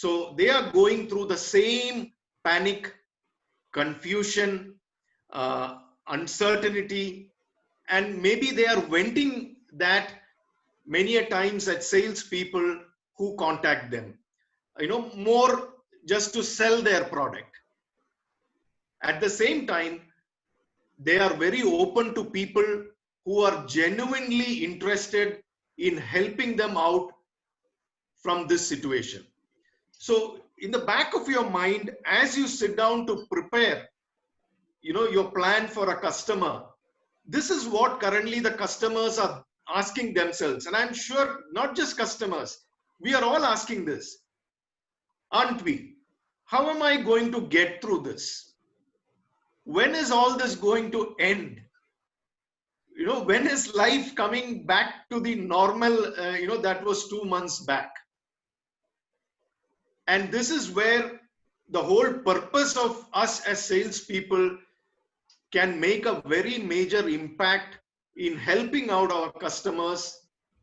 So they are going through the same panic, confusion, uncertainty, and maybe they are venting that many a times at salespeople who contact them, more just to sell their product. At the same time, they are very open to people who are genuinely interested in helping them out from this situation. So in the back of your mind, as you sit down to prepare, your plan for a customer, this is what currently the customers are asking themselves. And I'm sure not just customers, we are all asking this, aren't we? How am I going to get through this? When is all this going to end? When is life coming back to the normal, that was 2 months back? And this is where the whole purpose of us as salespeople can make a very major impact in helping out our customers,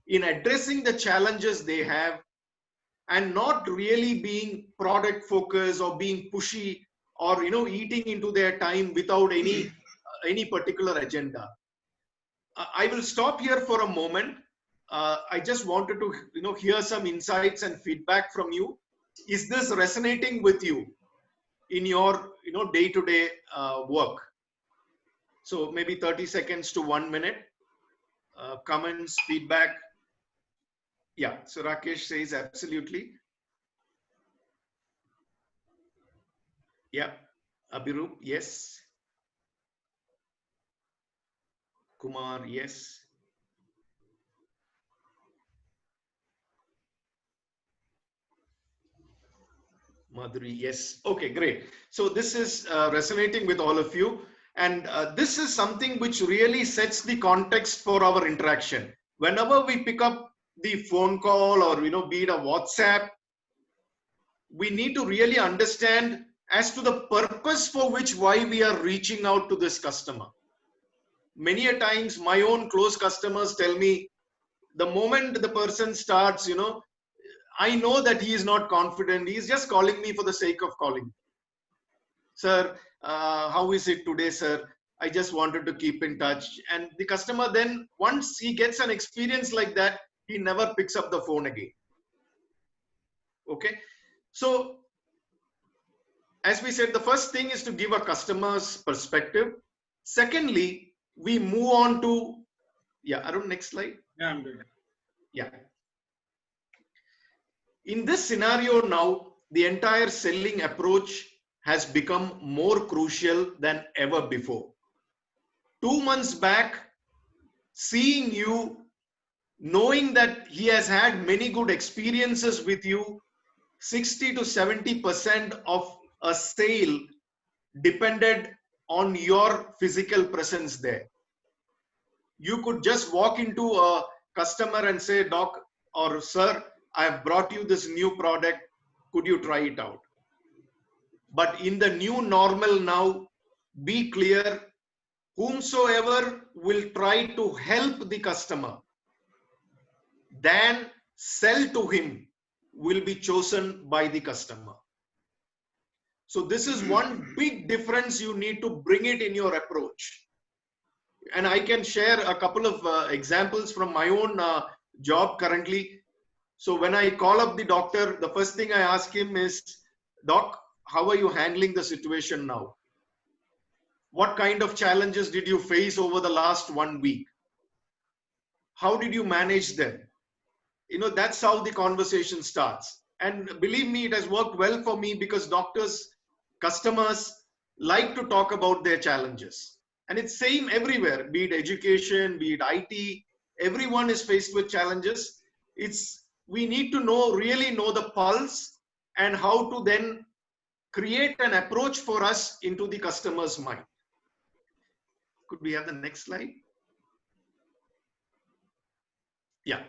in addressing the challenges they have, and not really being product focused or being pushy or eating into their time without any particular agenda. I will stop here for a moment. I just wanted to hear some insights and feedback from you. Is this resonating with you in your day-to-day work? So maybe 30 seconds to 1 minute. Comments, feedback. Yeah, so Rakesh says absolutely. Yeah, Abhirup, yes. Kumar, yes. Madhuri, yes. Okay, great. So this is resonating with all of you. And this is something which really sets the context for our interaction. Whenever we pick up the phone call or, be it a WhatsApp, we need to really understand as to the purpose for why we are reaching out to this customer. Many a times my own close customers tell me, the moment the person starts, I know that he is not confident. He is just calling me for the sake of calling. Sir, how is it today, sir? I just wanted to keep in touch. And the customer then, once he gets an experience like that, he never picks up the phone again. Okay. So as we said, the first thing is to give a customer's perspective. Secondly, we move on to, yeah, Arun, next slide. Yeah, I'm doing it. Yeah. In this scenario now, the entire selling approach has become more crucial than ever before. 2 months back, seeing you, knowing that he has had many good experiences with you, 60 to 70% of a sale depended on your physical presence there. You could just walk into a customer and say, Doc or Sir, I have brought you this new product. Could you try it out? But in the new normal now, be clear, whomsoever will try to help the customer, then sell to him, will be chosen by the customer. So this is one big difference. You need to bring it in your approach. And I can share a couple of examples from my own job currently. So when I call up the doctor, the first thing I ask him is, Doc, how are you handling the situation now? What kind of challenges did you face over the last 1 week? How did you manage them? That's how the conversation starts. And believe me, it has worked well for me because doctors, customers like to talk about their challenges. And it's same everywhere, be it education, be it IT, everyone is faced with challenges. We need to really know the pulse and how to then create an approach for us into the customer's mind. Could we have the next slide? Yeah,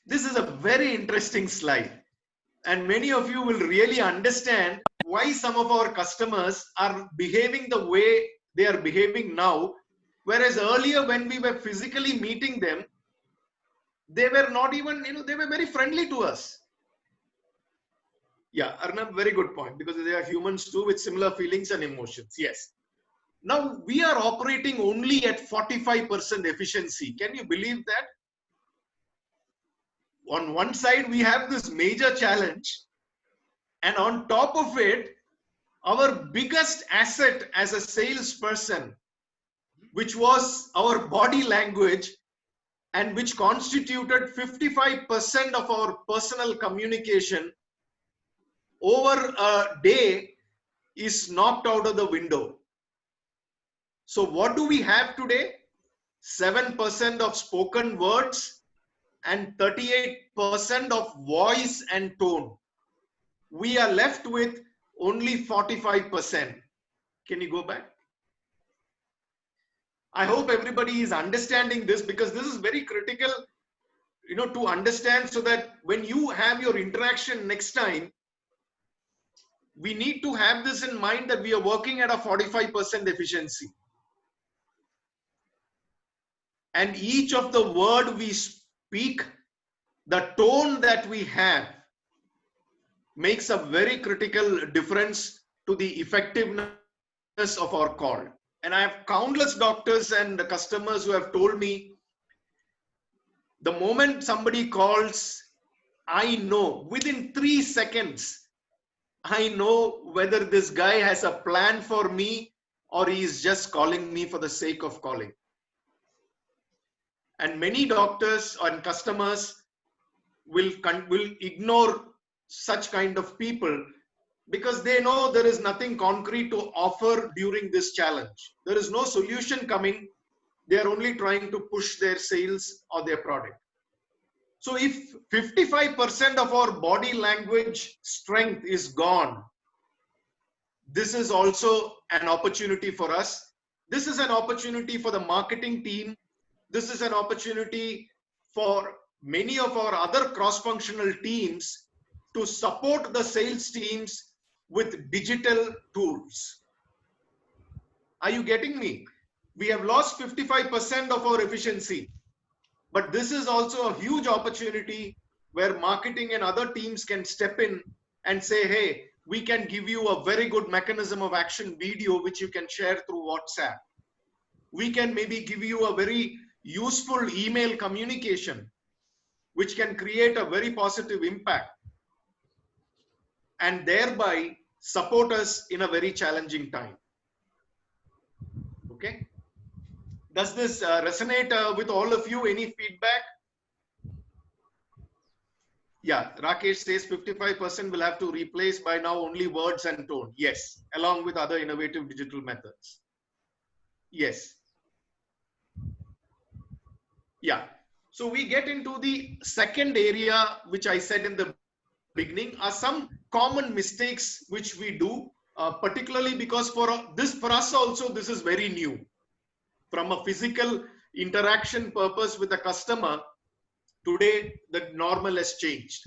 this is a very interesting slide. And many of you will really understand why some of our customers are behaving the way they are behaving now. Whereas earlier when we were physically meeting them, they were not even, they were very friendly to us. Yeah, Arnab, very good point, because they are humans too with similar feelings and emotions. Yes. Now we are operating only at 45% efficiency. Can you believe that? On one side, we have this major challenge, and on top of it, our biggest asset as a salesperson, which was our body language, and which constituted 55% of our personal communication, over a day is knocked out of the window. So what do we have today? 7% of spoken words and 38% of voice and tone. We are left with only 45%. Can you go back? I hope everybody is understanding this, because this is very critical, to understand, so that when you have your interaction next time, we need to have this in mind, that we are working at a 45% efficiency. And each of the word we speak, the tone that we have, makes a very critical difference to the effectiveness of our call. And I have countless doctors and customers who have told me, the moment somebody calls, I know within 3 seconds, I know whether this guy has a plan for me or he is just calling me for the sake of calling. And many doctors and customers will ignore such kind of people, because they know there is nothing concrete to offer during this challenge. There is no solution coming. They are only trying to push their sales or their product. So if 55% of our body language strength is gone, this is also an opportunity for us. This is an opportunity for the marketing team. This is an opportunity for many of our other cross-functional teams to support the sales teams with digital tools. Are you getting me? We have lost 55% of our efficiency, but this is also a huge opportunity where marketing and other teams can step in and say, hey, we can give you a very good mechanism of action video, which you can share through WhatsApp. We can maybe give you a very useful email communication, which can create a very positive impact and thereby support us in a very challenging time. Okay. Does this resonate with all of you? Any feedback? Yeah, Rakesh says 55% will have to replace by now only words and tone. Yes, along with other innovative digital methods. Yes. Yeah. So we get into the second area, which I said in the beginning, are some common mistakes which we do, particularly because for us also, this is very new. From a physical interaction purpose with the customer, today the normal has changed.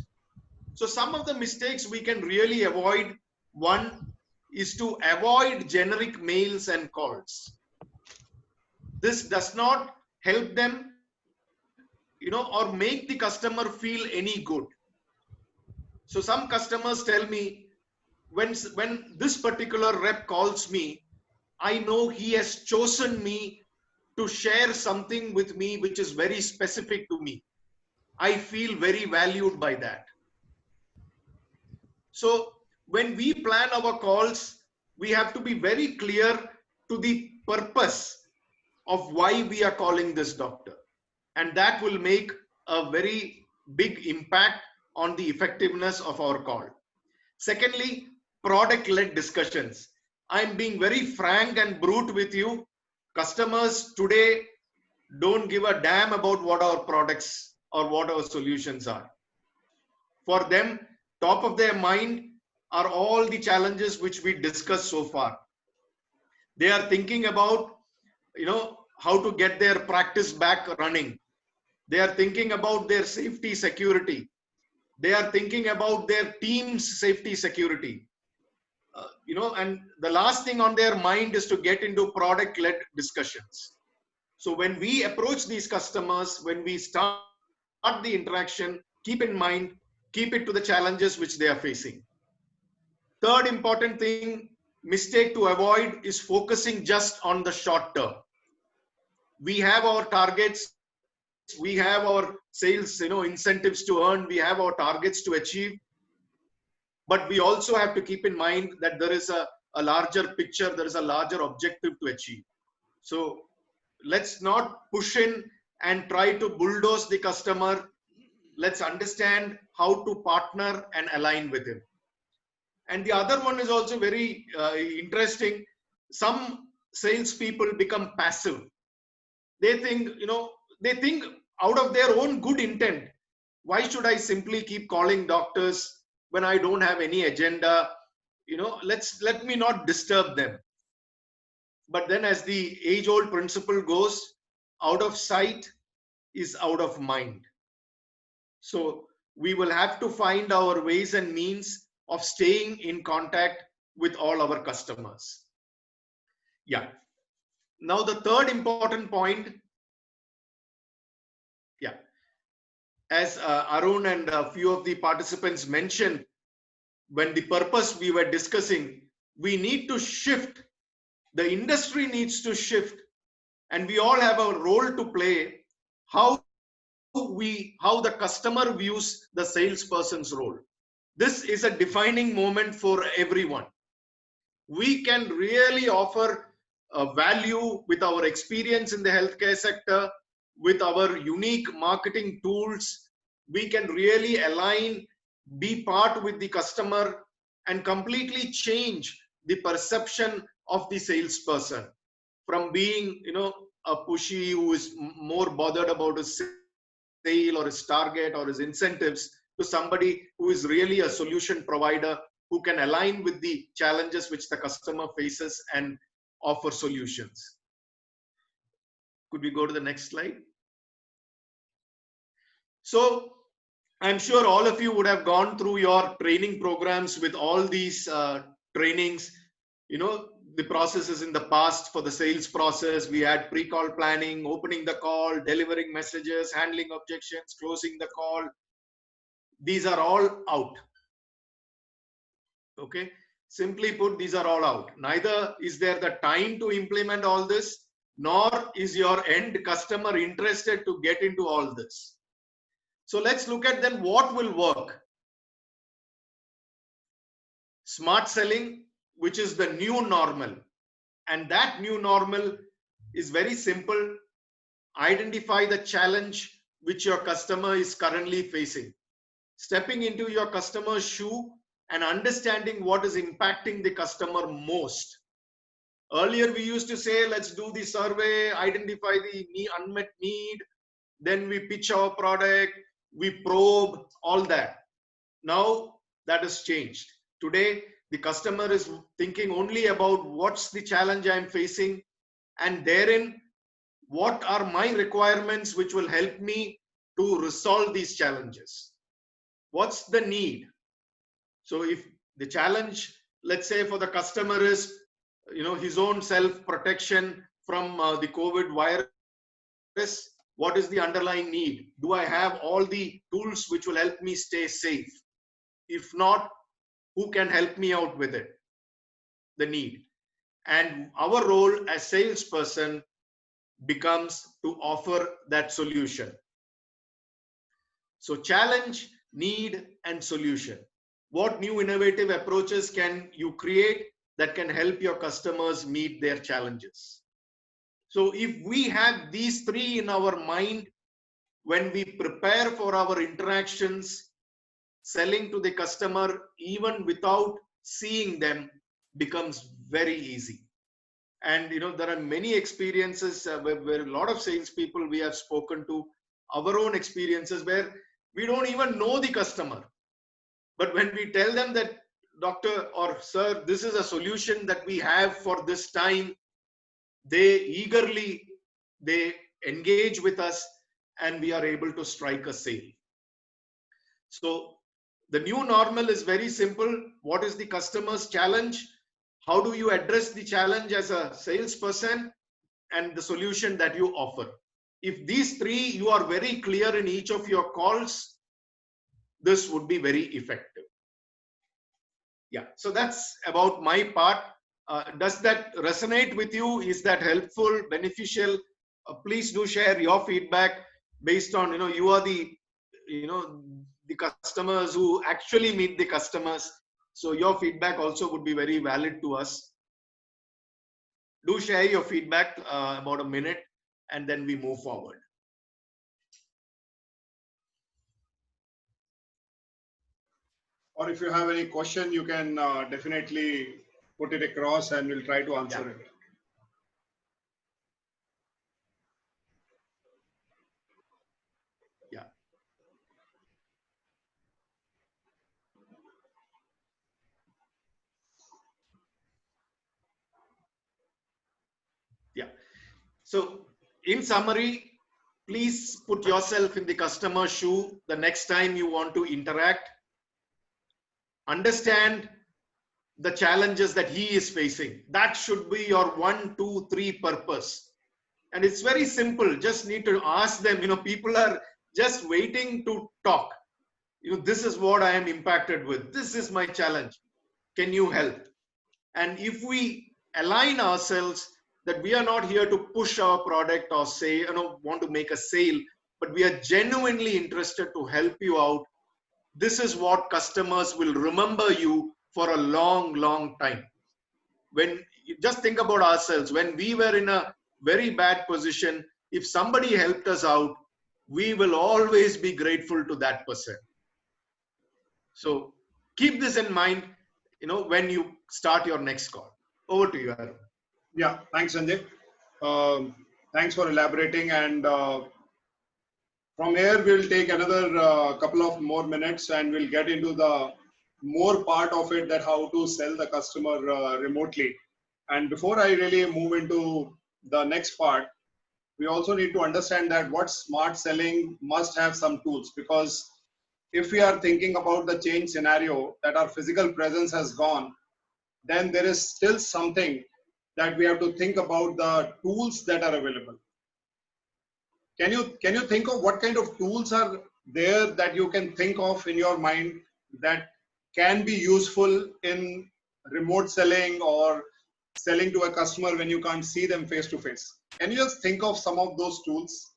So some of the mistakes we can really avoid. One is to avoid generic mails and calls. This does not help them, or make the customer feel any good. So some customers tell me, when this particular rep calls me, I know he has chosen me to share something with me which is very specific to me. I feel very valued by that. So when we plan our calls, we have to be very clear to the purpose of why we are calling this doctor. And that will make a very big impact on the effectiveness of our call. Secondly, product-led discussions. I'm being very frank and brute with you. Customers today don't give a damn about what our products or what our solutions are. For them, top of their mind are all the challenges which we discussed so far. They are thinking about, how to get their practice back running. They are thinking about their safety, security. They are thinking about their team's safety, security. And the last thing on their mind is to get into product-led discussions. So when we approach these customers, when we start the interaction, keep in mind, keep it to the challenges which they are facing. Third important thing, mistake to avoid is focusing just on the short term. We have our targets, we have our sales, incentives to earn, we have our targets to achieve, but we also have to keep in mind that there is a larger picture, there is a larger objective to achieve. So let's not push in and try to bulldoze the customer. Let's understand how to partner and align with him. And the other one is also very interesting. Some salespeople become passive. They think, they think out of their own good intent, why should I simply keep calling doctors when I don't have any agenda? Let me not disturb them. But then, as the age-old principle goes, out of sight is out of mind. So we will have to find our ways and means of staying in contact with all our customers. Yeah. Now the third important point, yeah, as Arun and a few of the participants mentioned, when the purpose we were discussing, we need to shift. The industry needs to shift, and we all have a role to play. How the customer views the salesperson's role. This is a defining moment for everyone. We can really offer value with our experience in the healthcare sector, with our unique marketing tools. We can really align, be part with the customer, and completely change the perception of the salesperson from being, a pushy who is more bothered about his sale or his target or his incentives, to somebody who is really a solution provider who can align with the challenges which the customer faces and offer solutions. Could we go to the next slide? So I'm sure all of you would have gone through your training programs with all these trainings. The processes in the past for the sales process, we had pre-call planning, opening the call, delivering messages, handling objections, closing the call. These are all out. Okay, simply put, these are all out. Neither is there the time to implement all this, nor is your end customer interested to get into all this. So let's look at then what will work. Smart selling, which is the new normal. And that new normal is very simple. Identify the challenge which your customer is currently facing. Stepping into your customer's shoe and understanding what is impacting the customer most. Earlier, we used to say, let's do the survey, identify the unmet need, then we pitch our product, we probe, all that. Now that has changed. Today, the customer is thinking only about what's the challenge I'm facing, and therein, what are my requirements which will help me to resolve these challenges? What's the need? So if the challenge, let's say for the customer is, his own self-protection from the COVID virus, what is the underlying need? Do I have all the tools which will help me stay safe? If not, who can help me out with it? The need. And our role as salesperson becomes to offer that solution. So challenge, need, and solution. What new innovative approaches can you create that can help your customers meet their challenges? So if we have these three in our mind, when we prepare for our interactions, selling to the customer, even without seeing them, becomes very easy. And there are many experiences where a lot of salespeople we have spoken to, our own experiences where we don't even know the customer. But when we tell them that, doctor or sir, this is a solution that we have for this time, they eagerly, they engage with us and we are able to strike a sale. So the new normal is very simple. What is the customer's challenge? How do you address the challenge as a salesperson, and the solution that you offer? If these three you are very clear in each of your calls, this would be very effective. Yeah, so that's about my part. Does that resonate with you? Is that helpful, beneficial? Please do share your feedback based on, you are the, the customers who actually meet the customers. So your feedback also would be very valid to us. Do share your feedback about a minute, and then we move forward. Or if you have any question, you can definitely put it across and we'll try to answer it. Yeah. Yeah. So in summary, please put yourself in the customer's shoe the next time you want to interact. Understand the challenges that he is facing. That should be your 1, 2, 3 purpose. And it's very simple. Just need to ask them, people are just waiting to talk. This is what I am impacted with. This is my challenge. Can you help? And if we align ourselves that we are not here to push our product or say, want to make a sale, but we are genuinely interested to help you out, this is what customers will remember you for a long, long time. When just think about ourselves, when we were in a very bad position, if somebody helped us out, we will always be grateful to that person. So keep this in mind, when you start your next call. Over to you, Arun. Yeah, thanks, Sanjay. Thanks for elaborating. And from here, we'll take another couple of more minutes and we'll get into the more part of it, that how to sell the customer remotely. And before I really move into the next part, we also need to understand that what smart selling must have some tools, because if we are thinking about the change scenario that our physical presence has gone, then there is still something that we have to think about, the tools that are available. Can you think of what kind of tools are there that you can think of in your mind that can be useful in remote selling or selling to a customer when you can't see them face to face? Can you just think of some of those tools?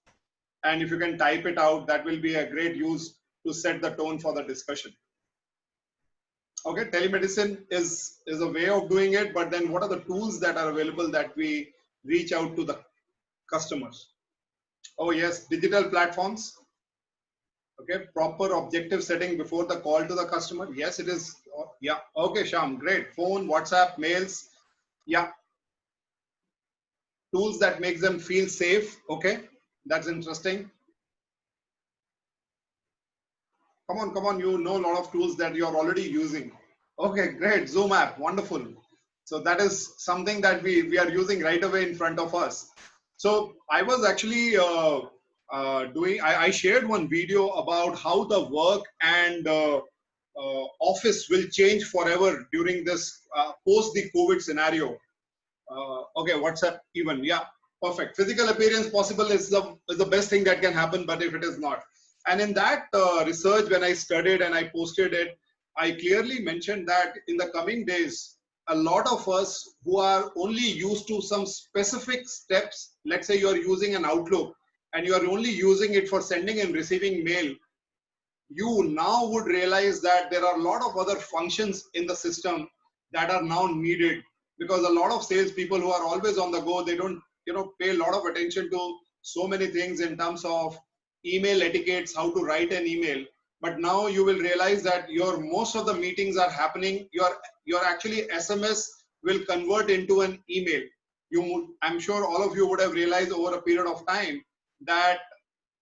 And if you can type it out, that will be a great use to set the tone for the discussion. Okay, telemedicine is a way of doing it, but then what are the tools that are available that we reach out to the customers? Oh yes, digital platforms. Okay, proper objective setting before the call to the customer. Yes, it is. Yeah. Okay, Sham, great. Phone, WhatsApp, mails. Yeah. Tools that makes them feel safe. Okay, that's interesting. Come on. You know a lot of tools that you're already using. Okay, great. Zoom app, wonderful. So that is something that we are using right away in front of us. So I was actually I shared one video about how the work and office will change forever during this post the COVID scenario. Okay, WhatsApp even, yeah, perfect. Physical appearance possible is the best thing that can happen, but if it is not. And in that research, when I studied and I posted it, I clearly mentioned that in the coming days, a lot of us who are only used to some specific steps, let's say you're using an Outlook and you're only using it for sending and receiving mail, you now would realize that there are a lot of other functions in the system that are now needed, because a lot of salespeople who are always on the go, they don't pay a lot of attention to so many things in terms of email etiquettes, how to write an email. But now you will realize that your most of the meetings are happening, your actually SMS will convert into an email. I'm sure all of you would have realized over a period of time that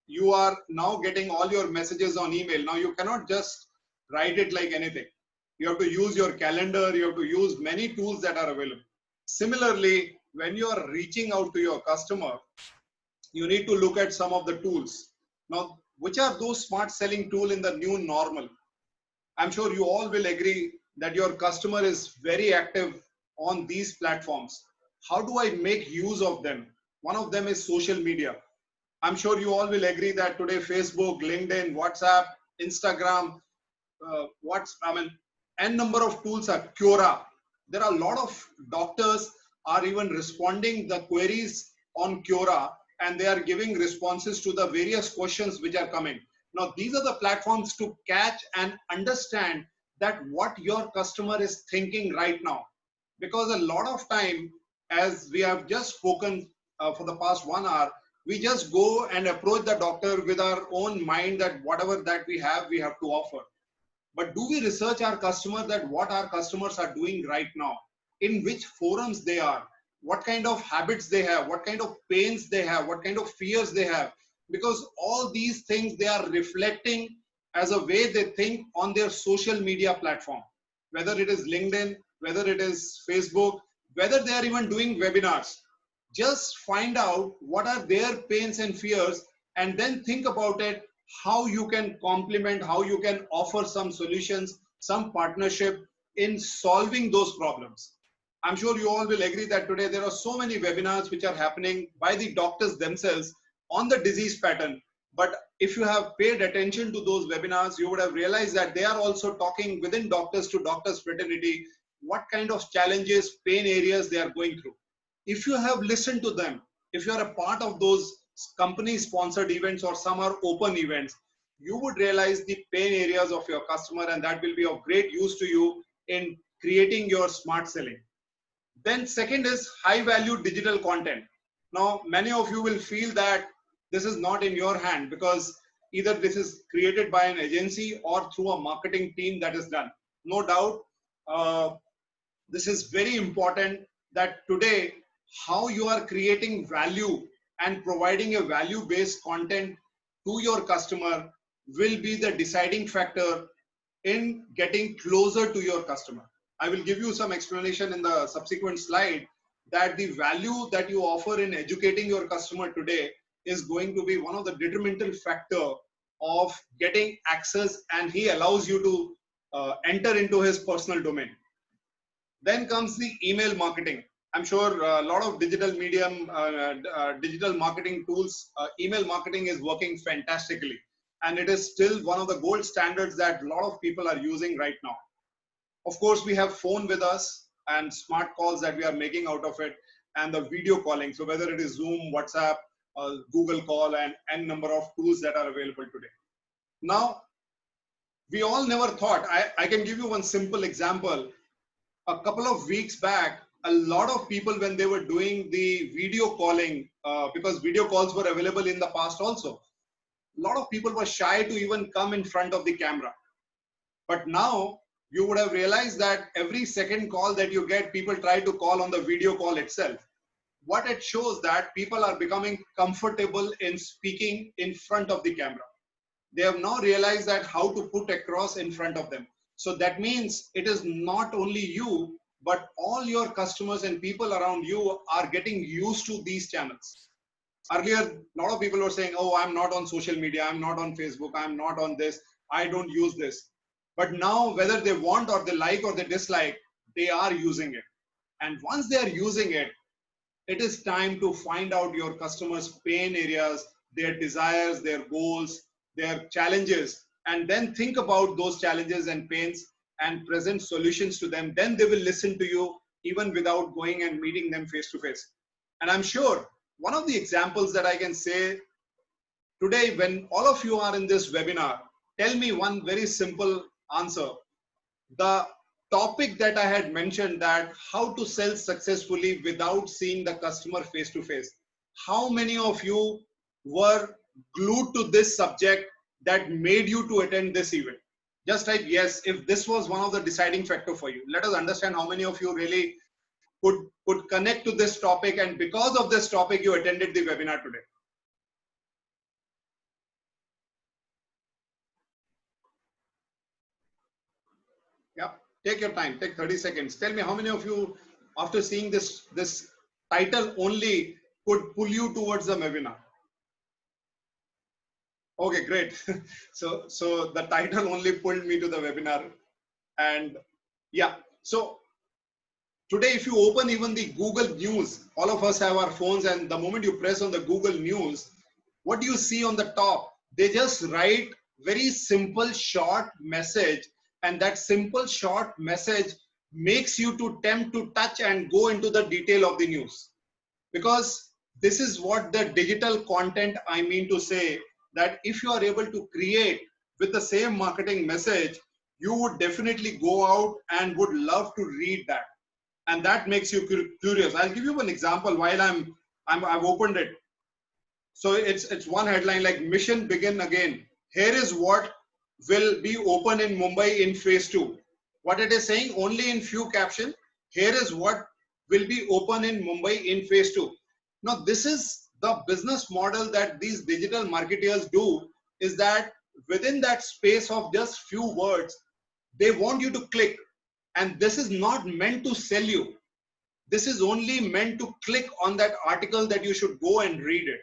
you are now getting all your messages on email. Now you cannot just write it like anything. You have to use your calendar, you have to use many tools that are available. Similarly, when you are reaching out to your customer, you need to look at some of the tools. Now, which are those smart selling tools in the new normal? I'm sure you all will agree that your customer is very active on these platforms. How do I make use of them? One of them is social media. I'm sure you all will agree that today Facebook, LinkedIn, WhatsApp, Instagram, n number of tools are Quora. There are a lot of doctors are even responding the queries on Quora, and they are giving responses to the various questions which are coming. Now, these are the platforms to catch and understand that what your customer is thinking right now. Because a lot of time, as we have just spoken for the past 1 hour, we just go and approach the doctor with our own mind that whatever that we have to offer. But do we research our customer, that what our customers are doing right now, in which forums they are, what kind of habits they have, what kind of pains they have, what kind of fears they have? Because all these things, they are reflecting as a way they think on their social media platform, whether it is LinkedIn, whether it is Facebook, whether they are even doing webinars. Just find out what are their pains and fears, and then think about it, how you can complement, how you can offer some solutions, some partnership in solving those problems. I'm sure you all will agree that today there are so many webinars which are happening by the doctors themselves on the disease pattern. But if you have paid attention to those webinars, you would have realized that they are also talking within doctors to doctors fraternity, what kind of challenges, pain areas they are going through. If you have listened to them, if you are a part of those company sponsored events or some are open events, you would realize the pain areas of your customer, and that will be of great use to you in creating your smart selling. Then second is high value digital content. Now, many of you will feel that this is not in your hand, because either this is created by an agency or through a marketing team that is done. No doubt, this is very important that today, how you are creating value and providing a value-based content to your customer will be the deciding factor in getting closer to your customer. I will give you some explanation in the subsequent slide that the value that you offer in educating your customer today is going to be one of the detrimental factor of getting access, and he allows you to enter into his personal domain. Then comes the email marketing. I'm sure a lot of digital medium, digital marketing tools, email marketing is working fantastically. And it is still one of the gold standards that a lot of people are using right now. Of course, we have phone with us and smart calls that we are making out of it, and the video calling. So whether it is Zoom, WhatsApp, Google Call, and n number of tools that are available today. Now, we all never thought, I can give you one simple example. A couple of weeks back, a lot of people, when they were doing the video calling, because video calls were available in the past also, a lot of people were shy to even come in front of the camera. But now you would have realized that every second call that you get, people try to call on the video call itself. What it shows that people are becoming comfortable in speaking in front of the camera. They have now realized that how to put across in front of them. So that means it is not only you, but all your customers and people around you are getting used to these channels. Earlier, a lot of people were saying, oh, I'm not on social media, I'm not on Facebook, I'm not on this, I don't use this. But now, whether they want or they like or they dislike, they are using it. And once they are using it, it is time to find out your customers' pain areas, their desires, their goals, their challenges, and then think about those challenges and pains and present solutions to them. Then they will listen to you even without going and meeting them face to face. And I'm sure one of the examples that I can say today, when all of you are in this webinar, tell me one very simple answer. The topic that I had mentioned, that how to sell successfully without seeing the customer face to face. How many of you were glued to this subject that made you to attend this event? Just type yes if this was one of the deciding factor for you. Let us understand how many of you really could connect to this topic, and because of this topic you attended the webinar today. Yeah, take your time, take 30 seconds. Tell me how many of you, after seeing this title only, could pull you towards the webinar. Okay, great. So the title only pulled me to the webinar. And yeah, so today, if you open even the Google News, all of us have our phones, and the moment you press on the Google News, what do you see on the top? They just write very simple, short message, And that simple short message makes you to tempt to touch and go into the detail of the news. Because this is what the digital content, I mean to say, that if you are able to create with the same marketing message, you would definitely go out and would love to read that. And that makes you curious. I'll give you an example while I've opened it. So it's one headline like Mission Begin Again. Here is what will be open in Mumbai in phase 2. What it is saying, only in few caption, here is what will be open in Mumbai in phase 2. Now this is the business model that these digital marketers do, is that within that space of just few words, they want you to click. And this is not meant to sell you. This is only meant to click on that article that you should go and read it.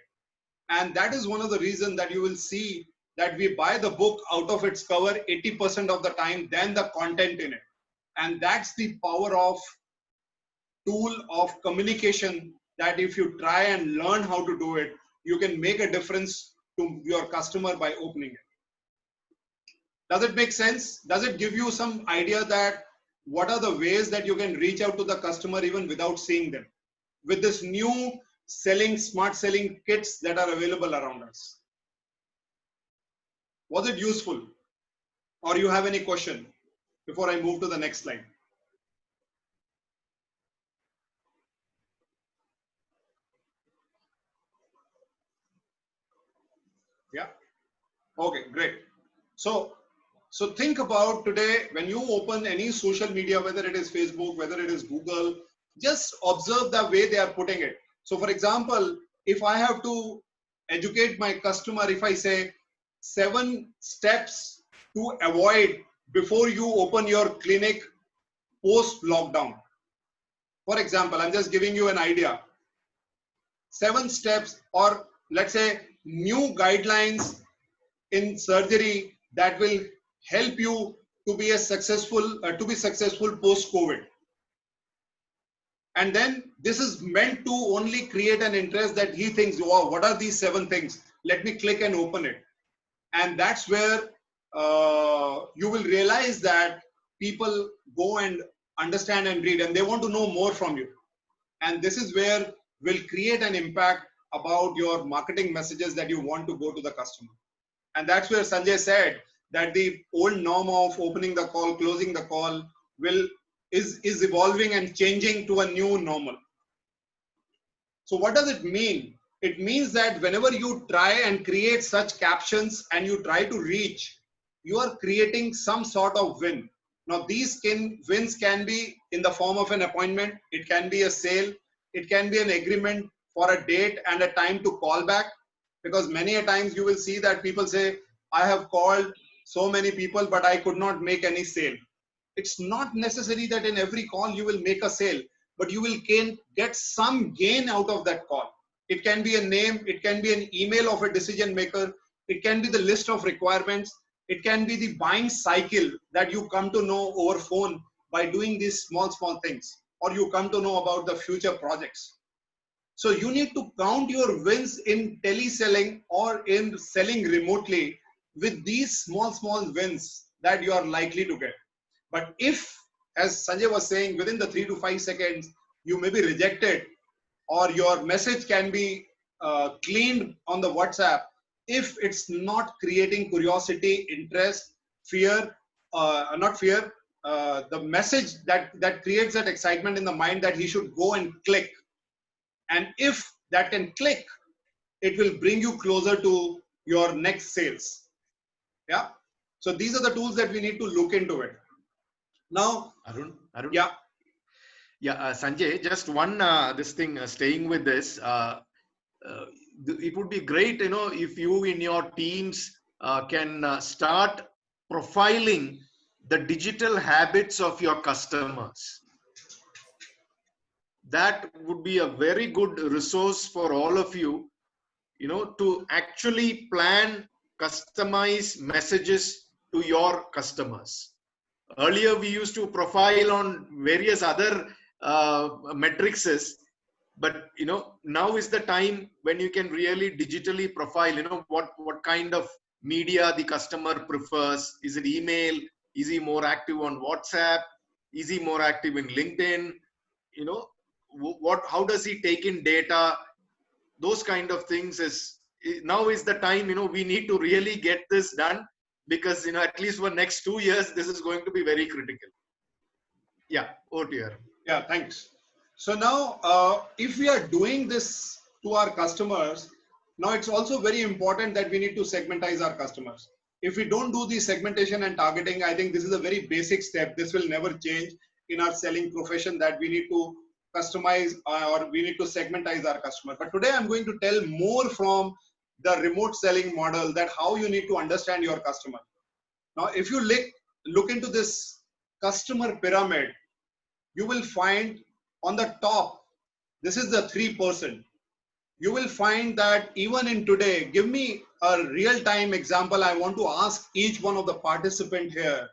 And that is one of the reasons that you will see that we buy the book out of its cover 80% of the time than the content in it. And that's the power of tool of communication, that if you try and learn how to do it, you can make a difference to your customer by opening it. Does it make sense? Does it give you some idea that what are the ways that you can reach out to the customer even without seeing them, with this new smart selling kits that are available around us? Was it useful, or you have any question before I move to the next slide? Yeah. Okay, great. So think about today, when you open any social media, whether it is Facebook, whether it is Google, just observe the way they are putting it. So for example, if I have to educate my customer, if I say 7 steps to avoid before you open your clinic post lockdown. For example, I'm just giving you an idea. 7 steps, or let's say new guidelines in surgery that will help you to be successful post COVID. And then this is meant to only create an interest that he thinks, wow, what are these 7 things? Let me click and open it. And that's where you will realize that people go and understand and read, and they want to know more from you. And this is where will create an impact about your marketing messages that you want to go to the customer. And that's where Sanjay said that the old norm of opening the call, closing the call is evolving and changing to a new normal. So what does it mean? It means that whenever you try and create such captions and you try to reach, you are creating some sort of win. Now these wins can be in the form of an appointment, it can be a sale, it can be an agreement for a date and a time to call back. Because many a times you will see that people say, I have called so many people, but I could not make any sale. It's not necessary that in every call you will make a sale, but you will get some gain out of that call. It can be a name, it can be an email of a decision maker, it can be the list of requirements, it can be the buying cycle that you come to know over phone by doing these small things, or you come to know about the future projects. So you need to count your wins in teleselling or in selling remotely with these small wins that you are likely to get. But if, as Sanjay was saying, within the 3 to 5 seconds, you may be rejected, or your message can be cleaned on the WhatsApp, if it's not creating curiosity, interest, fear, not fear, the message that creates that excitement in the mind that he should go and click. And if that can click, it will bring you closer to your next sales. Yeah. So these are the tools that we need to look into it. Now, Arun? Yeah. Yeah, Sanjay, just one this thing, staying with this, it would be great, if you in your teams can start profiling the digital habits of your customers. That would be a very good resource for all of you, to actually plan, customize messages to your customers. Earlier, we used to profile on various other matrices, but now is the time when you can really digitally profile, what kind of media the customer prefers. Is it email? Is he more active on WhatsApp? Is he more active in LinkedIn? You know, how does he take in data? Those kind of things now is the time, we need to really get this done, because, at least for next 2 years, this is going to be very critical. Yeah, over to you. Yeah, thanks. So now, if we are doing this to our customers, now it's also very important that we need to segmentize our customers. If we don't do the segmentation and targeting, I think this is a very basic step. This will never change in our selling profession, that we need to customize or we need to segmentize our customer. But today I'm going to tell more from the remote selling model, that how you need to understand your customer. Now, if you look into this customer pyramid, you will find on the top, this is the 3%. You will find that even in today, give me a real-time example. I want to ask each one of the participant here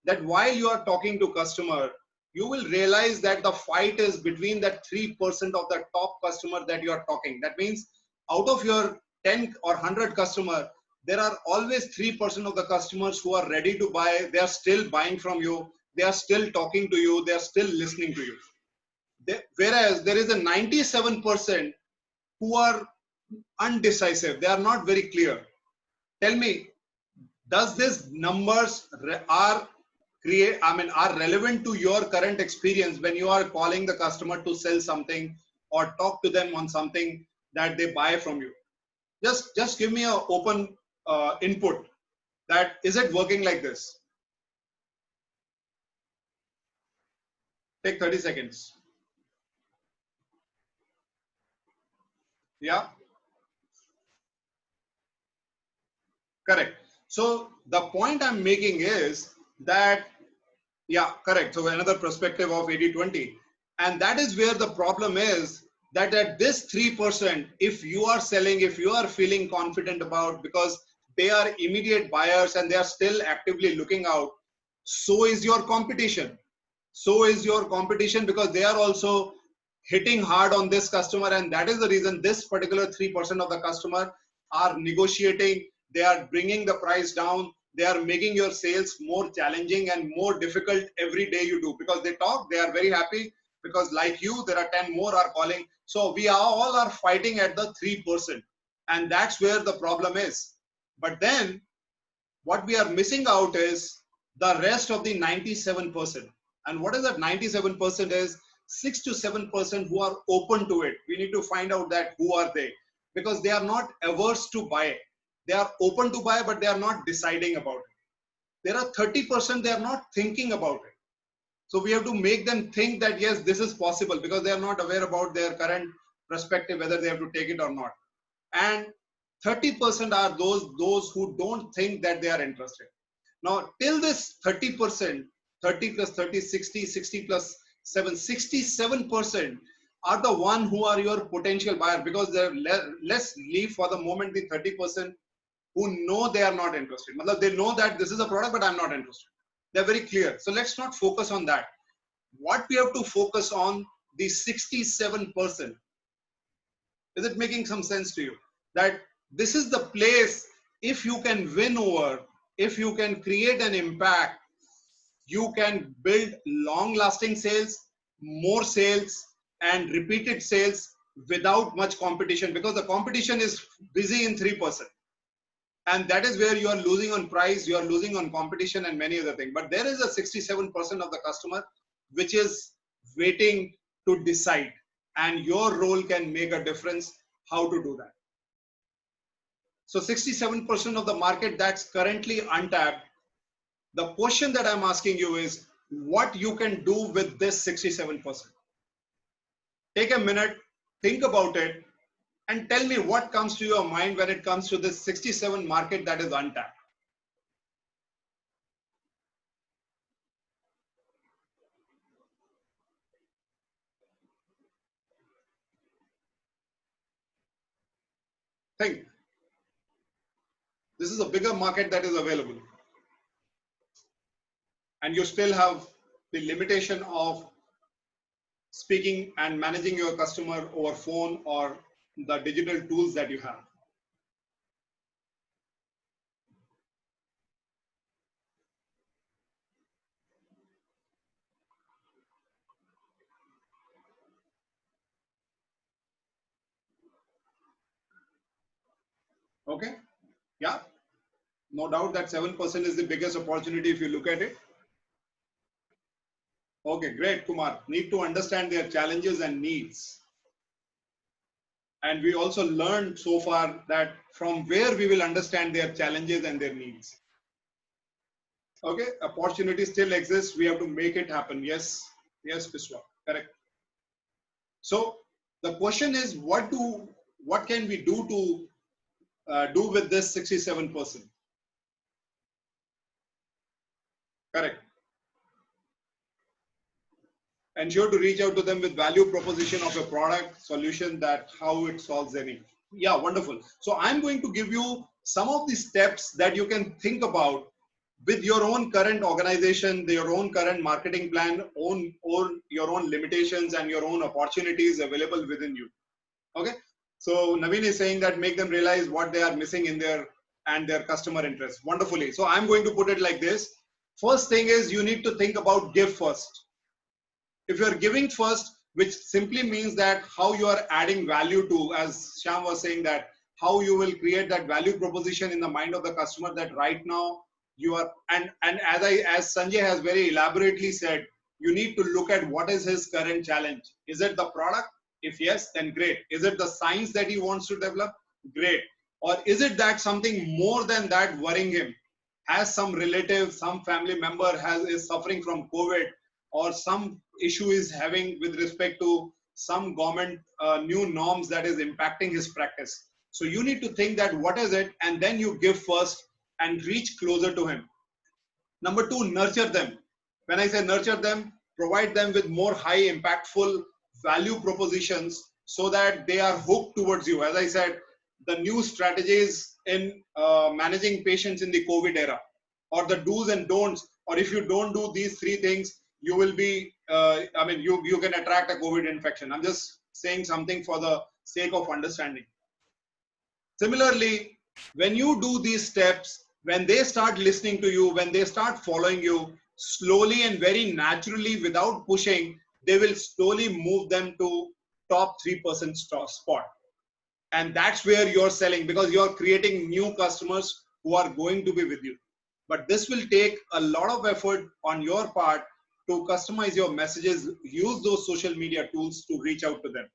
that while you are talking to customer, you will realize that the fight is between that 3% of the top customer that you are talking. That means out of your 10 or 100 customer, there are always 3% of the customers who are ready to buy. They are still buying from you. They are still talking to you. They are still listening to you. Whereas there is a 97% who are undecisive. They are not very clear. Tell me, does these numbers are relevant to your current experience when you are calling the customer to sell something or talk to them on something that they buy from you? Just give me an open input. That is it working like this? Take 30 seconds. Yeah, correct. So the point I'm making is that, yeah, correct. So another perspective of 80-20. And that is where the problem is, that at this 3%, if you are selling, if you are feeling confident about, because they are immediate buyers and they are still actively looking out, so is your competition. So is your competition, because they are also hitting hard on this customer. And that is the reason this particular 3% of the customer are negotiating. They are bringing the price down. They are making your sales more challenging and more difficult every day you do, because they talk, they are very happy, because like you, there are 10 more are calling. So we all are fighting at the 3%. And that's where the problem is. But then what we are missing out is the rest of the 97%. And what is that 97% is? 6 to 7% who are open to it. We need to find out that who are they, because they are not averse to buy. They are open to buy, but they are not deciding about it. There are 30% they are not thinking about it. So we have to make them think that yes, this is possible, because they are not aware about their current perspective, whether they have to take it or not. And 30% are those who don't think that they are interested. Now, till this 30%, 30 plus 30, 60, 60 plus 7, 67% are the one who are your potential buyer, because they're let's leave for the moment the 30% who know they are not interested. They know that this is a product, but I'm not interested. They're very clear. So let's not focus on that. What we have to focus on, the 67%. Is it making some sense to you? That this is the place, if you can win over, if you can create an impact, you can build long-lasting sales, more sales, and repeated sales without much competition, because the competition is busy in 3%. And that is where you are losing on price, you are losing on competition and many other things. But there is a 67% of the customer which is waiting to decide. And your role can make a difference how to do that. So 67% of the market that's currently untapped. The question that I'm asking you is what you can do with this 67%. Take a minute, think about it, and tell me what comes to your mind when it comes to this 67 market that is untapped. Think. This is a bigger market that is available. And you still have the limitation of speaking and managing your customer over phone or the digital tools that you have. Okay. Yeah. No doubt that 7% is the biggest opportunity if you look at it. Okay, great, Kumar. Need to understand their challenges and needs. And we also learned so far that from where we will understand their challenges and their needs. Okay, opportunity still exists. We have to make it happen. Yes, yes, Vishwa, correct. So the question is, what can we do to do with this 67%? Correct. Ensure to reach out to them with value proposition of a product solution that how it solves their need. Yeah, wonderful. So I'm going to give you some of the steps that you can think about with your own current organization, your own current marketing plan, your own limitations and your own opportunities available within you. Okay. So Naveen is saying that make them realize what they are missing in their customer interest. Wonderfully. So I'm going to put it like this. First thing is you need to think about give first. If you're giving first, which simply means that how you are adding value to, as Shyam was saying, that how you will create that value proposition in the mind of the customer, that right now you are, and as Sanjay has very elaborately said, you need to look at what is his current challenge. Is it the product? If yes, then great. Is it the science that he wants to develop? Great. Or is it that something more than that worrying him? Has some relative, some family member is suffering from COVID, or some issue is having with respect to some government new norms that is impacting his practice. So you need to think that what is it, and then you give first and reach closer to him. Number two, nurture them. When I say nurture them, provide them with more high impactful value propositions so that they are hooked towards you. As I said, the new strategies in managing patients in the COVID era, or the do's and don'ts, or if you don't do these three things, you will be, you can attract a COVID infection. I'm just saying something for the sake of understanding. Similarly, when you do these steps, when they start listening to you, when they start following you, slowly and very naturally without pushing, they will slowly move them to top 3% spot. And that's where you're selling, because you're creating new customers who are going to be with you. But this will take a lot of effort on your part to customize your messages, use those social media tools to reach out to them.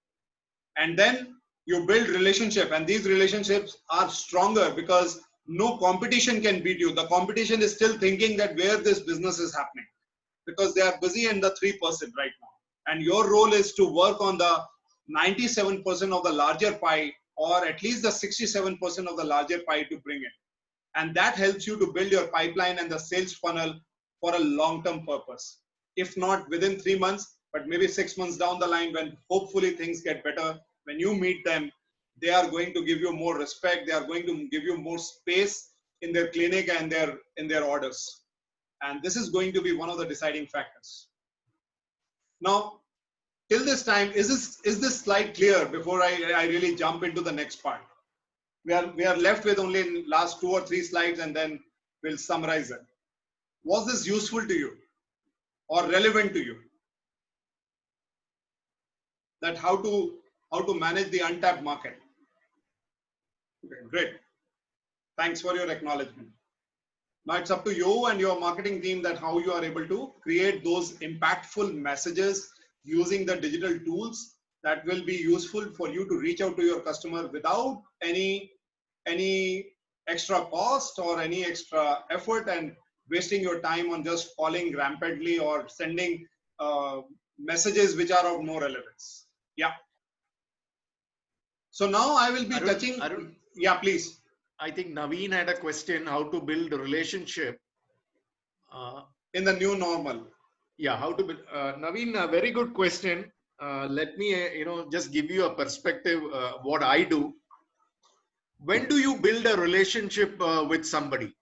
And then you build relationship, and these relationships are stronger because no competition can beat you. The competition is still thinking that where this business is happening, because they are busy in the 3% right now. And your role is to work on the 97% of the larger pie, or at least the 67% of the larger pie to bring in. And that helps you to build your pipeline and the sales funnel for a long-term purpose. If not within 3 months, but maybe 6 months down the line, when hopefully things get better, when you meet them, they are going to give you more respect. They are going to give you more space in their clinic and in their orders. And this is going to be one of the deciding factors. Now, till this time, is this slide clear before I really jump into the next part? We are left with only last 2 or 3 slides, and then we'll summarize it. Was this useful to you or relevant to you? That how to manage the untapped market. Okay, great. Thanks for your acknowledgement. Now it's up to you and your marketing team that how you are able to create those impactful messages using the digital tools that will be useful for you to reach out to your customer without any extra cost or any extra effort, and wasting your time on just calling rampantly or sending messages which are of no relevance. Yeah. So now I will be touching. Arun, yeah, please. I think Naveen had a question how to build a relationship In the new normal. Yeah, how to build. Naveen, a very good question. Let me, just give you a perspective. What I do. When do you build a relationship with somebody?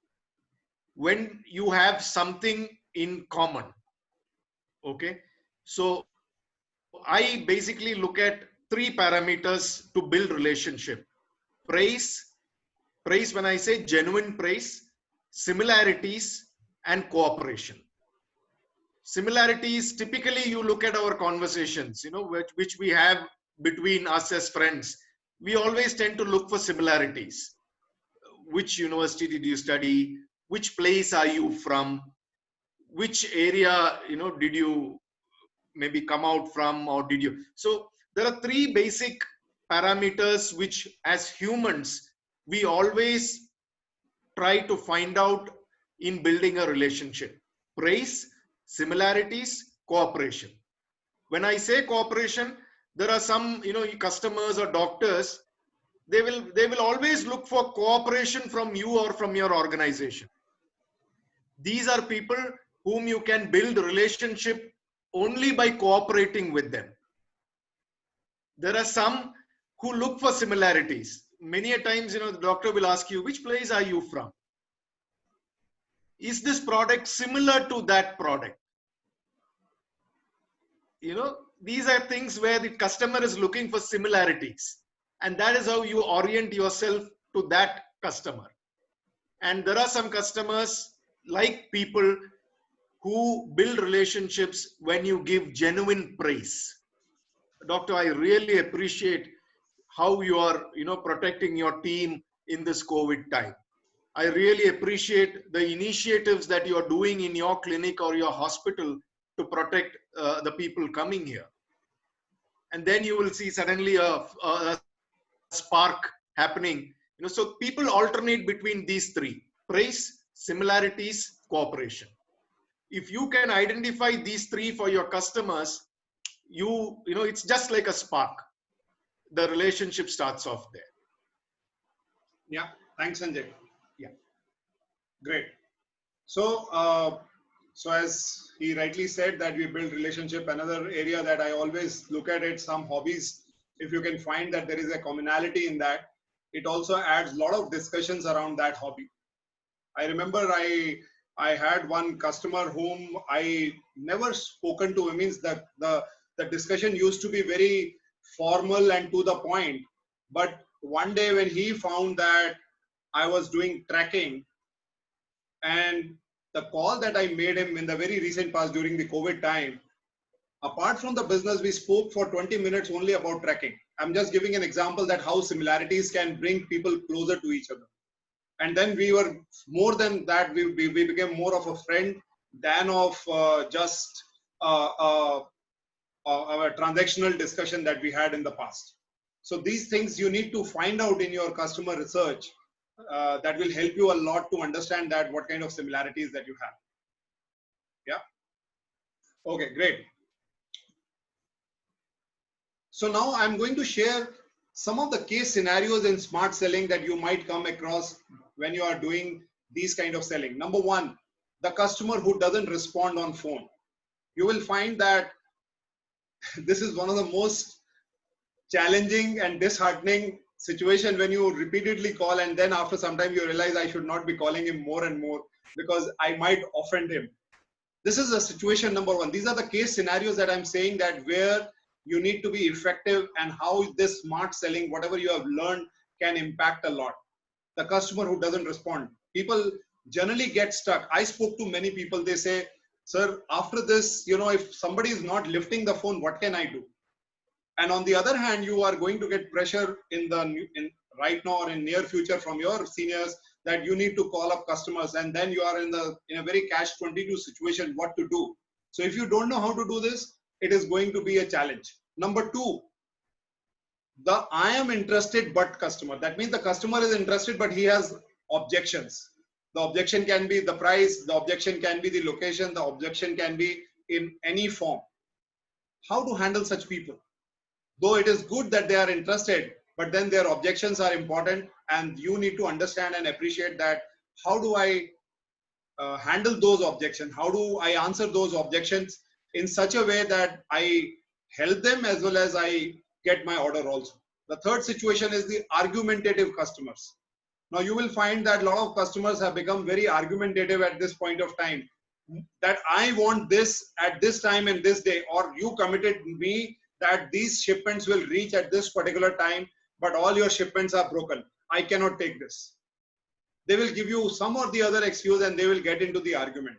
When you have something in common. Okay, so I basically look at 3 parameters to build relationship. Praise when I say genuine praise, similarities, and cooperation. Similarities, typically you look at our conversations, which we have between us as friends. We always tend to look for similarities. which university did you study, which place are you from, which area, did you maybe come out from, or did you. So there are three basic parameters which as humans we always try to find out in building a relationship: praise, similarities, cooperation. When I say cooperation, there are some customers or doctors, they will always look for cooperation from you or from your organization. These are people whom you can build relationship only by cooperating with them. There are some who look for similarities. Many a times, the doctor will ask you, which place are you from? Is this product similar to that product? These are things where the customer is looking for similarities, and that is how you orient yourself to that customer. And there are some customers, like people, who build relationships when you give genuine praise. Doctor, I really appreciate how you are protecting your team in this COVID time. I really appreciate the initiatives that you are doing in your clinic or your hospital to protect the people coming here. And then you will see suddenly a spark happening. So people alternate between these three: praise, similarities, cooperation. If you can identify these three for your customers, it's just like a spark. The relationship starts off there. Yeah, thanks, Sanjay. Yeah, Great. So, so as he rightly said that we build relationship, another area that I always look at it, some hobbies, if you can find that there is a commonality in that, it also adds a lot of discussions around that hobby. I remember I had one customer whom I never spoken to. It means that the discussion used to be very formal and to the point. But one day when he found that I was doing tracking, and the call that I made him in the very recent past during the COVID time, apart from the business, we spoke for 20 minutes only about tracking. I'm just giving an example that how similarities can bring people closer to each other. And then we were more than that, we became more of a friend than of just a transactional discussion that we had in the past. So these things you need to find out in your customer research. That will help you a lot to understand that what kind of similarities that you have. Yeah. Okay, great. So now I'm going to share some of the case scenarios in smart selling that you might come across when you are doing these kind of selling. Number one, the customer who doesn't respond on phone. You will find that this is one of the most challenging and disheartening situation when you repeatedly call, and then after some time you realize I should not be calling him more and more because I might offend him. This is a situation number one. These are the case scenarios that I'm saying that where you need to be effective and how this smart selling, whatever you have learned, can impact a lot. The customer who doesn't respond. People generally get stuck. I spoke to many people. They say, sir, after this, if somebody is not lifting the phone, what can I do? And on the other hand, you are going to get pressure in right now or in near future from your seniors that you need to call up customers, and then you are in a very catch-22 situation what to do. So if you don't know how to do this, it is going to be a challenge. Number two, the I am interested but customer. That means the customer is interested but he has objections. The objection can be the price, the objection can be the location, the objection can be in any form. How to handle such people? Though it is good that they are interested, but then their objections are important, and you need to understand and appreciate that. How do I handle those objections? How do I answer those objections in such a way that I help them as well as I get my order also? The third situation is the argumentative customers. Now you will find that a lot of customers have become very argumentative at this point of time, that I want this at this time and this day, or you committed me that these shipments will reach at this particular time, but all your shipments are broken. I cannot take this. They will give you some or the other excuse and they will get into the argument.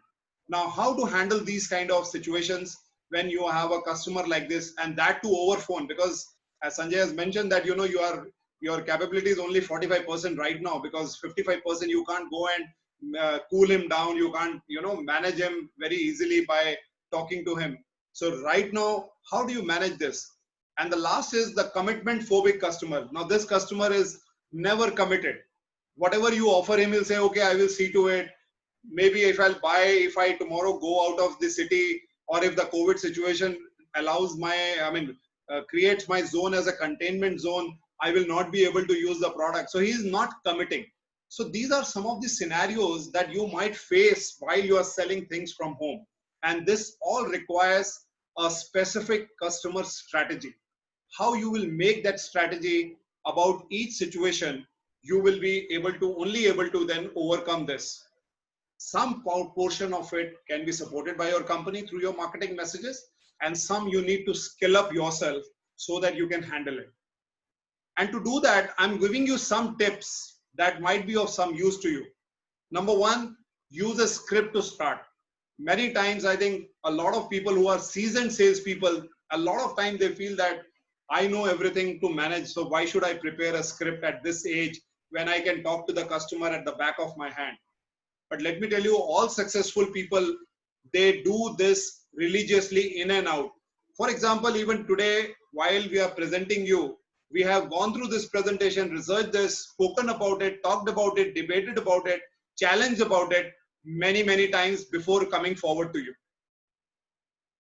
Now, how to handle these kind of situations when you have a customer like this, and that too over phone? Because as Sanjay has mentioned that, you are your capability is only 45% right now, because 55% you can't go and cool him down. You can't, manage him very easily by talking to him. So right now, how do you manage this? And the last is the commitment phobic customer. Now this customer is never committed. Whatever you offer him, he'll say, okay, I will see to it. Maybe if I tomorrow go out of the city, or if the COVID situation allows creates my zone as a containment zone, I will not be able to use the product. So he is not committing. So these are some of the scenarios that you might face while you are selling things from home. And this all requires a specific customer strategy. How you will make that strategy about each situation, you will be only able to then overcome this. Some portion of it can be supported by your company through your marketing messages, and some you need to skill up yourself so that you can handle it. And to do that, I'm giving you some tips that might be of some use to you. Number one, use a script to start. Many times, I think a lot of people who are seasoned salespeople, a lot of time they feel that I know everything to manage, so why should I prepare a script at this age when I can talk to the customer at the back of my hand? But let me tell you, all successful people, they do this religiously in and out. For example, even today, while we are presenting you, we have gone through this presentation, researched this, spoken about it, talked about it, debated about it, challenged about it many, many times before coming forward to you.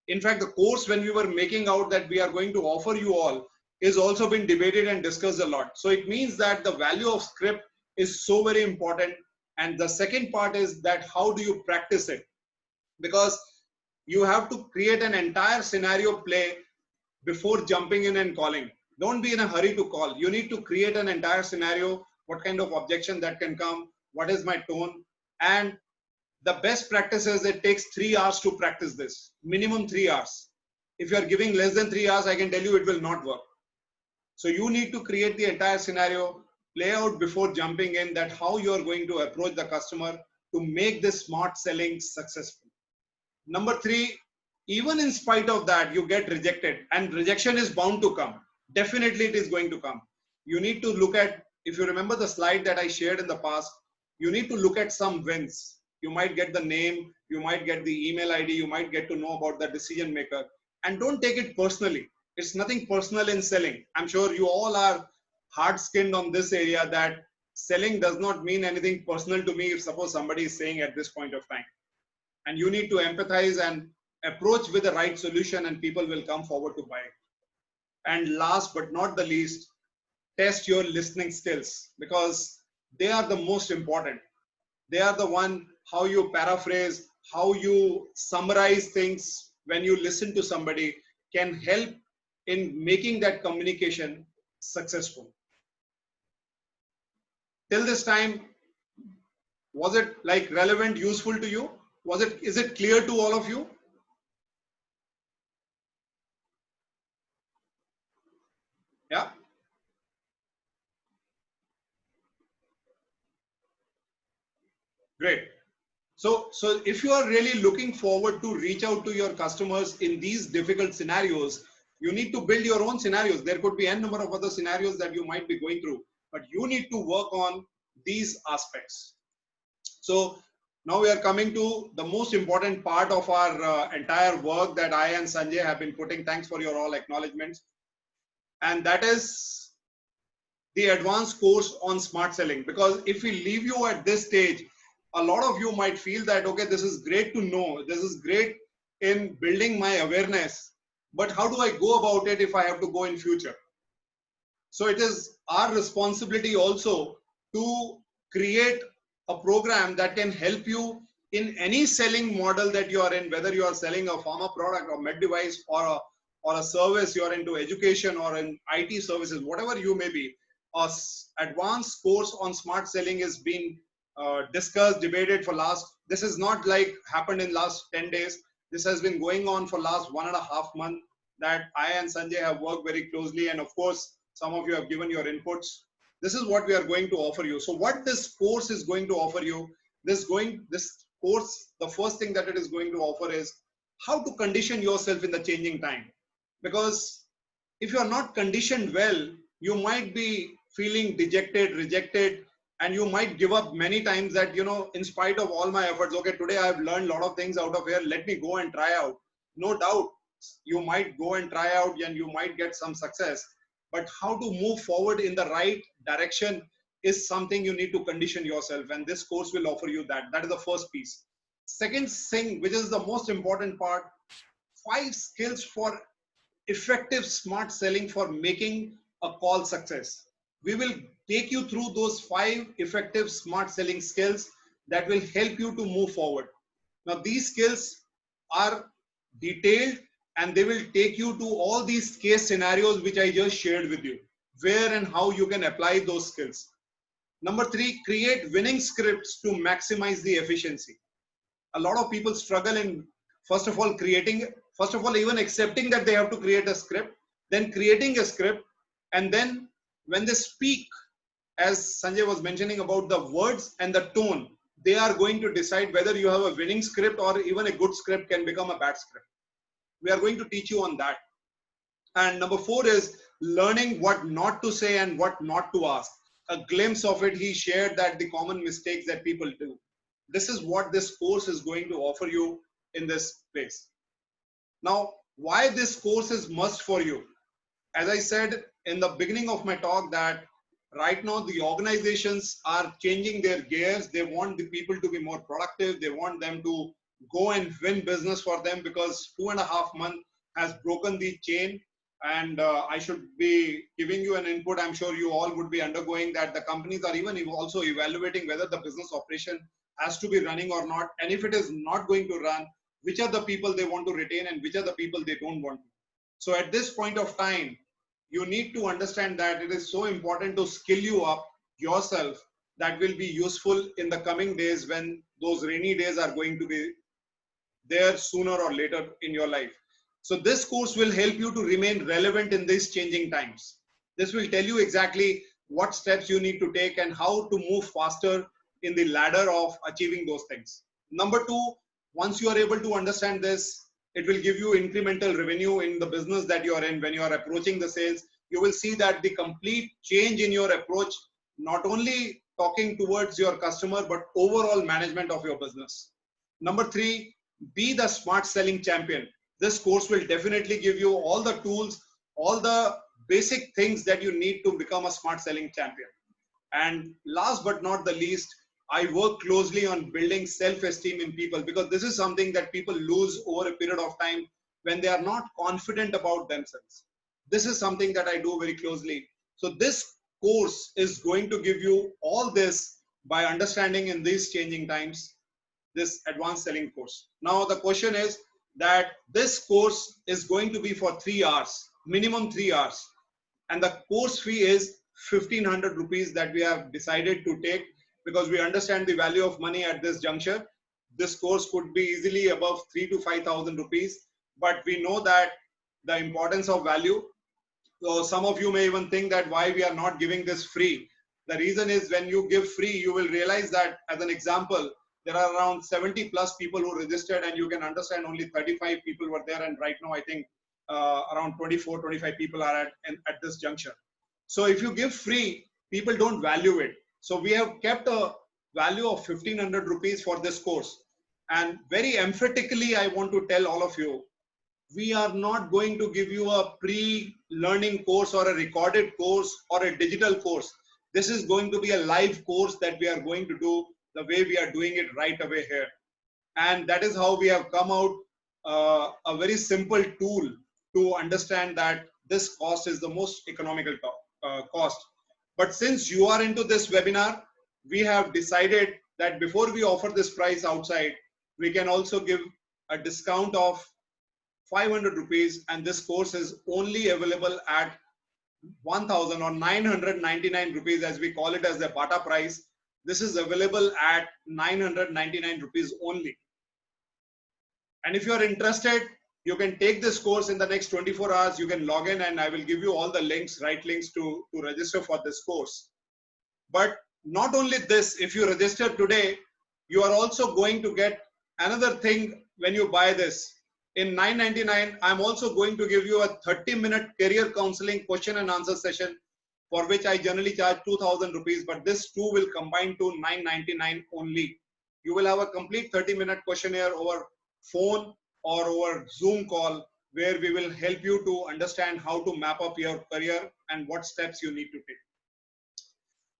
In fact, the course, when we were making out that we are going to offer you all, is also been debated and discussed a lot. So it means that the value of script is so very important. And the second part is that how do you practice it? Because you have to create an entire scenario play before jumping in and calling. Don't be in a hurry to call. You need to create an entire scenario, what kind of objection that can come, what is my tone. And the best practice is it takes 3 hours to practice this, minimum 3 hours. If you are giving less than 3 hours, I can tell you it will not work. So you need to create the entire scenario, play out before jumping in, that how you are going to approach the customer to make this smart selling successful. Number 3, even in spite of that, you get rejected, and rejection is bound to come. Definitely it is going to come. You need to look at, if you remember the slide that I shared in the past, you need to look at some wins. You might get the name, you might get the email ID, you might get to know about the decision maker, and don't take it personally. It's nothing personal in selling. I'm sure you all are hard-skinned on this area, that selling does not mean anything personal to me if suppose somebody is saying at this point of time. And you need to empathize and approach with the right solution, and people will come forward to buy it. And last but not the least, test your listening skills, because they are the most important. They are the one, how you paraphrase, how you summarize things when you listen to somebody can help in making that communication successful. Till this time, was it like relevant, useful to you? Is it clear to all of you? Yeah. Great. So if you are really looking forward to reach out to your customers in these difficult scenarios, you need to build your own scenarios. There could be n number of other scenarios that you might be going through, but you need to work on these aspects. So now we are coming to the most important part of our entire work that I and Sanjay have been putting. Thanks for your all acknowledgements. And that is the advanced course on smart selling. Because if we leave you at this stage, a lot of you might feel that, okay, this is great to know, this is great in building my awareness, but how do I go about it if I have to go in future? So it is our responsibility also to create a program that can help you in any selling model that you are in, whether you are selling a pharma product or med device or a service, you are into education or in IT services, whatever you may be. A advanced course on smart selling is being discussed, debated for this is not like happened in last 10 days. This has been going on for last 1.5 months that I and Sanjay have worked very closely. And of course, some of you have given your inputs. This is what we are going to offer you. So what this course is going to offer you, this course, the first thing that it is going to offer is how to condition yourself in the changing time. Because if you are not conditioned well, you might be feeling dejected, rejected, and you might give up many times that, you know, in spite of all my efforts, okay, today I've learned a lot of things out of here, let me go and try out. No doubt, you might go and try out and you might get some success, but how to move forward in the right direction is something you need to condition yourself, and this course will offer you that. That is the first piece. Second thing, which is the most important part, 5 skills for effective smart selling for making a call success. We will take you through those 5 effective smart selling skills that will help you to move forward. Now, these skills are detailed and they will take you to all these case scenarios which I just shared with you, where and how you can apply those skills. Number 3, create winning scripts to maximize the efficiency. A lot of people struggle in, first of all, even accepting that they have to create a script, then creating a script, and then when they speak, as Sanjay was mentioning about the words and the tone, they are going to decide whether you have a winning script or even a good script can become a bad script. We are going to teach you on that. And number 4 is learning what not to say and what not to ask. A glimpse of it, he shared that the common mistakes that people do. This is what this course is going to offer you in this place. Now, why this course is must for you? As I said in the beginning of my talk, that right now the organizations are changing their gears. They want the people to be more productive. They want them to go and win business for them, because 2.5 months has broken the chain. And I should be giving you an input. I'm sure you all would be undergoing that. The companies are even also evaluating whether the business operation has to be running or not. And if it is not going to run, which are the people they want to retain and which are the people they don't want to. So at this point of time, you need to understand that it is so important to skill you up yourself. That will be useful in the coming days when those rainy days are going to be there sooner or later in your life. So this course will help you to remain relevant in these changing times. This will tell you exactly what steps you need to take and how to move faster in the ladder of achieving those things. Number 2, once you are able to understand this, it will give you incremental revenue in the business that you are in. When you are approaching the sales, you will see that the complete change in your approach, not only talking towards your customer, but overall management of your business. Number 3, be the smart selling champion. This course will definitely give you all the tools, all the basic things that you need to become a smart selling champion. And last but not the least, I work closely on building self-esteem in people, because this is something that people lose over a period of time when they are not confident about themselves. This is something that I do very closely. So this course is going to give you all this by understanding in these changing times, this advanced selling course. Now the question is that this course is going to be for 3 hours, minimum 3 hours. And the course fee is 1,500 rupees that we have decided to take, because we understand the value of money at this juncture. This course could be easily above 3,000 to 5,000 rupees, but we know that the importance of value. So some of you may even think that why we are not giving this free. The reason is when you give free, you will realize that, as an example, there are around 70 plus people who registered, and you can understand only 35 people were there. And right now, I think around 24, 25 people are at this juncture. So if you give free, people don't value it. So we have kept a value of 1,500 rupees for this course. And very emphatically, I want to tell all of you, we are not going to give you a pre-learning course or a recorded course or a digital course. This is going to be a live course that we are going to do the way we are doing it right away here. And that is how we have come out a very simple tool to understand that this cost is the most economical cost. But since you are into this webinar, we have decided that before we offer this price outside, we can also give a discount of 500 rupees, and this course is only available at 1,000 or 999 rupees, as we call it as the Bata price. This is available at 999 rupees only. And if you are interested, you can take this course in the next 24 hours. You can log in and I will give you all the links, right links to register for this course. But not only this, if you register today, you are also going to get another thing when you buy this. In 999, I'm also going to give you a 30-minute career counseling question and answer session for which I generally charge 2,000 rupees, but this two will combine to 999 only. You will have a complete 30-minute questionnaire over phone or over Zoom call, where we will help you to understand how to map up your career and what steps you need to take.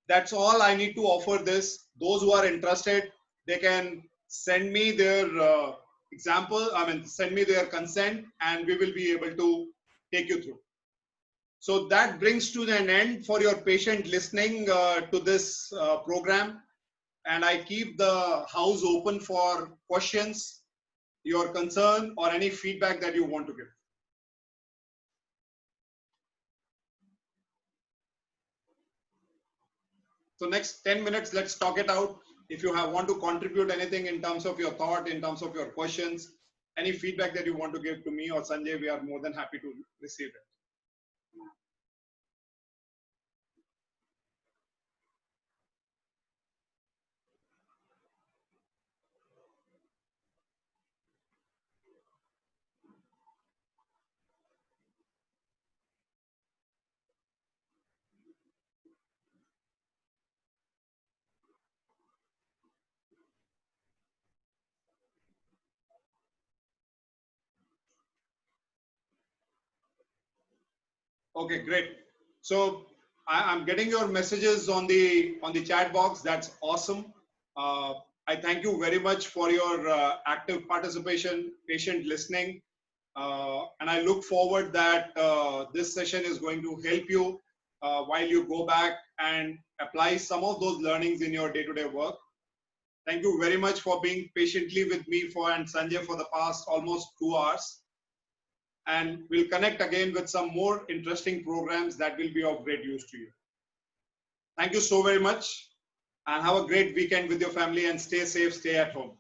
That's all I need to offer this. Those who are interested, they can send me their send me their consent, and we will be able to take you through. So that brings to an end for your patient listening to this program. And I keep the house open for questions, your concern, or any feedback that you want to give. So next 10 minutes, let's talk it out. If you want to contribute anything in terms of your thought, in terms of your questions, any feedback that you want to give to me or Sanjay, we are more than happy to receive it. Okay, great. So I'm getting your messages on the chat box. That's awesome. I thank you very much for your active participation, patient listening, and I look forward that this session is going to help you while you go back and apply some of those learnings in your day-to-day work. Thank you very much for being patiently with me and Sanjay for the past almost 2 hours. And we'll connect again with some more interesting programs that will be of great use to you. Thank you so very much, and have a great weekend with your family, and stay safe, stay at home.